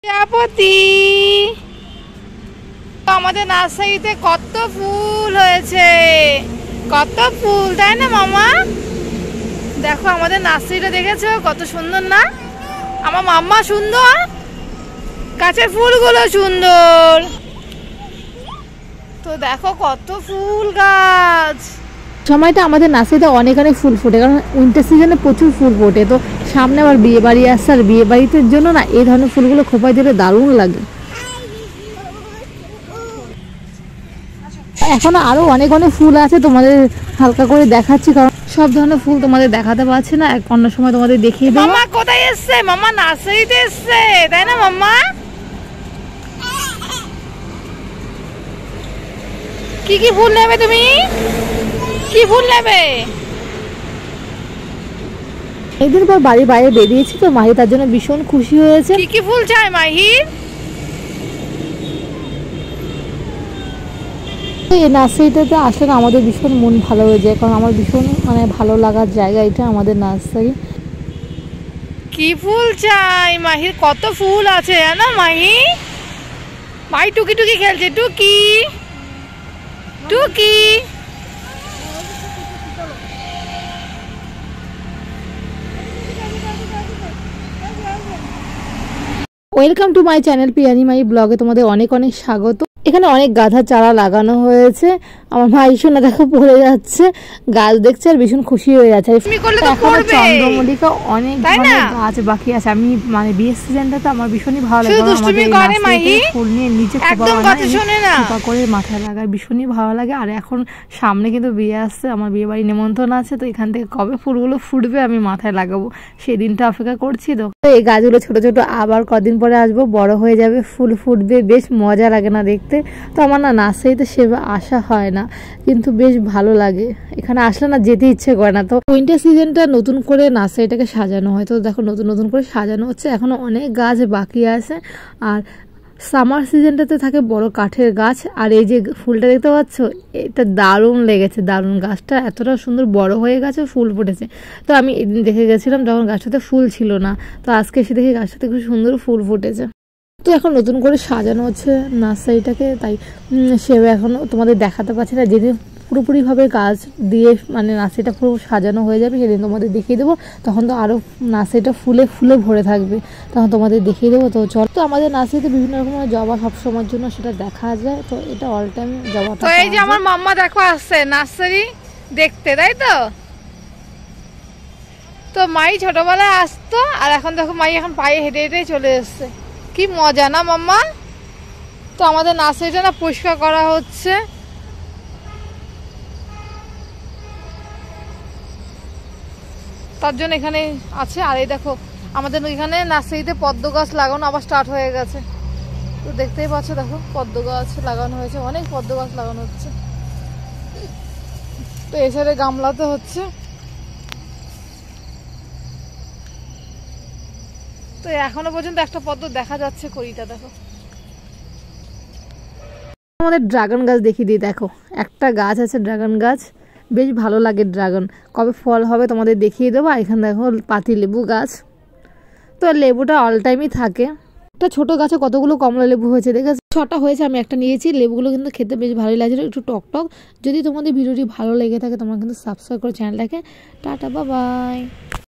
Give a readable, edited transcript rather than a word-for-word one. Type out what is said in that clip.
প্রজাপতি আমাদের নার্সারিতে কত ফুল হয়েছে, কত ফুল, তাই না মামা? দেখো আমাদের নার্সারিটা দেখেছো কত সুন্দর না? আমার মাম্মা সুন্দর, গাছের ফুলগুলো সুন্দর। তো দেখো কত ফুল গাছ। সময়টা আমাদের নার্সারিতে অনেক ফুল ফোটে, কারণ উইন্টার সিজনে প্রচুর ফুল ফোটে। তো সামনে আবার বিয়ে বাড়ি আসছে, আর বিয়ে বাড়িতে জন্য না এই ধরনের ফুলগুলো খোপায় দিলে দারুণ লাগে। এখনো আরো অনেক ফুল আছে, তোমাদের হালকা করে দেখাচ্ছি, কারণ সব ধরনের ফুল তোমাদের দেখাতে পারছি না, অন্য সময় তোমাদের দেখিয়ে দেবো। মামা কোথায় এসছে? মামা নার্সারিতে এসছে, তাই না মাম্মা? কি কি ফুল নেবে তুমি? কি ফুল নেবে? একদিন পর বাড়ির বাইরে বেরিয়েছি, তো মাহি তার জন্য ভীষণ খুশি হয়েছে। কি কি ফুল চাই মাহির? এই নার্সারিটাতে আসলে আমাদের ভীষণ মন ভালো হয়ে যায়, কারণ আমার ভীষণ ভালো লাগার জায়গা এটা আমাদের নার্সারি। কি ফুল চাই মাহির? কত ফুল আছে জানো মাহি? মাহি টুকি টুকি খেলছে, টুকি টুকি। ওয়েলকাম টু মাই চ্যানেল পিয়ানি মাই ব্লগে তোমাদের অনেক স্বাগত। এখানে অনেক গাধার চারা লাগানো হয়েছে। আমার ভাই শোনা দেখো পড়ে যাচ্ছে, গাছ দেখছে আর ভীষণ খুশি হয়ে যাচ্ছে। এখনো চন্দ্রমল্লিকা অনেক গাছ বাকি আছে। আমি বিয়ের সিজনটাতে আমার ভীষণই ভালো লাগে, ফুল নিয়ে নিচে খোপা করে মাথায় লাগায় ভীষণই ভালো লাগে। আর এখন সামনে কিন্তু বিয়ে আসছে, আমার বিয়ে বাড়ি নিমন্ত্রণ আছে, তো এখান থেকে কবে ফুলগুলো ফুটবে আমি মাথায় লাগাবো সেদিনটা অপেক্ষা করছি। তো এই গাছগুলো ছোট ছোট, আবার কদিন পরে আসবো, বড় হয়ে যাবে, ফুল ফুটবে, বেশ মজা লাগে না দেখতে। তো আমার না নার্সারিতে সেভাবে আসা হয় না, কিন্তু বেশ ভালো লাগে। এখানে আসলে না যেতে ইচ্ছে করে না। তো উইন্টার সিজনটা নতুন করে নার্সারিটাকে সাজানো হয়, তো দেখো নতুন নতুন করে সাজানো হচ্ছে। এখনো অনেক গাছ বাকি আছে। আর সামার সিজনটাতে থাকে বড় কাঠের গাছ। আর এই যে ফুলটা দেখতে পাচ্ছ, এটা দারুণ লেগেছে, দারুণ। গাছটা এতটা সুন্দর বড় হয়ে গেছে, ফুল ফুটেছে। তো আমি এদিন দেখে গেছিলাম যখন গাছটাতে ফুল ছিল না, তো আজকে এসে দেখি গাছটাতে খুব সুন্দর ফুল ফুটেছে। তো এখন নতুন করে সাজানো হচ্ছে নার্সারিটাকে, তাই সেভাবে এখনও তোমাদের দেখাতে পারছি না। যেদিন পুরোপুরিভাবে গাছ দিয়ে নার্সারিটা পুরো সাজানো হয়ে যাবে সেদিন তোমাদের দেখিয়ে দেবো। তখন তো আরও নার্সারিটা ফুলে ফুলে ভরে থাকবে, তখন তোমাদের দেখিয়ে দেবো। তো চল, তো আমাদের নার্সারিতে বিভিন্ন রকমের জবা সবসময়ের জন্য সেটা দেখা যায়। তো এটা অল টাইম জবা। তো এই যে আমার মাম্মা দেখো আসছে নার্সারি দেখতে, তাই তো? তো মাই ছোটবেলায় আসতো, আর এখন দেখো মাই এখন পায়ে হেঁটে হেঁটেই চলে এসছে। কি মজা না মাম্মা? তো আমাদের নার্সারিটা না পরিষ্কার করা হচ্ছে। তার জন্য এখানে আছে। আর এই দেখো আমাদের এখানে নার্সারিতে পদ্ম গাছ লাগানো আবার স্টার্ট হয়ে গেছে। তো দেখতেই পাচ্ছ, দেখো পদ্ম গাছ লাগানো হয়েছে, অনেক পদ্ম গাছ লাগানো হচ্ছে। তো এই সাইডে গামলাতে হচ্ছে। তো এখনো পর্যন্ত একটা পদ্ম দেখা যাচ্ছে, কড়িটা দেখো। আমাদের ড্রাগন গাছ দেখিয়ে দিই, দেখো একটা গাছ আছে ড্রাগন গাছ, বেশ ভালো লাগে ড্রাগন। কবে ফল হবে তোমাদের দেখিয়ে দেবো। এখানে দেখো পাতি লেবু গাছ, তো লেবুটা অল টাইমই থাকে। একটা ছোট গাছে কতগুলো কমলা লেবু হয়েছে, দেখেছো? 6টা হয়েছে, আমি একটা নিয়েছি। লেবুগুলো কিন্তু খেতে বেশ ভালোই লাগছিল, একটু টক টক। যদি তোমাদের ভিডিওটি ভালো লেগে থাকে তোমরা কিন্তু সাবস্ক্রাইব করো চ্যানেলটাকে। Tata, bye bye.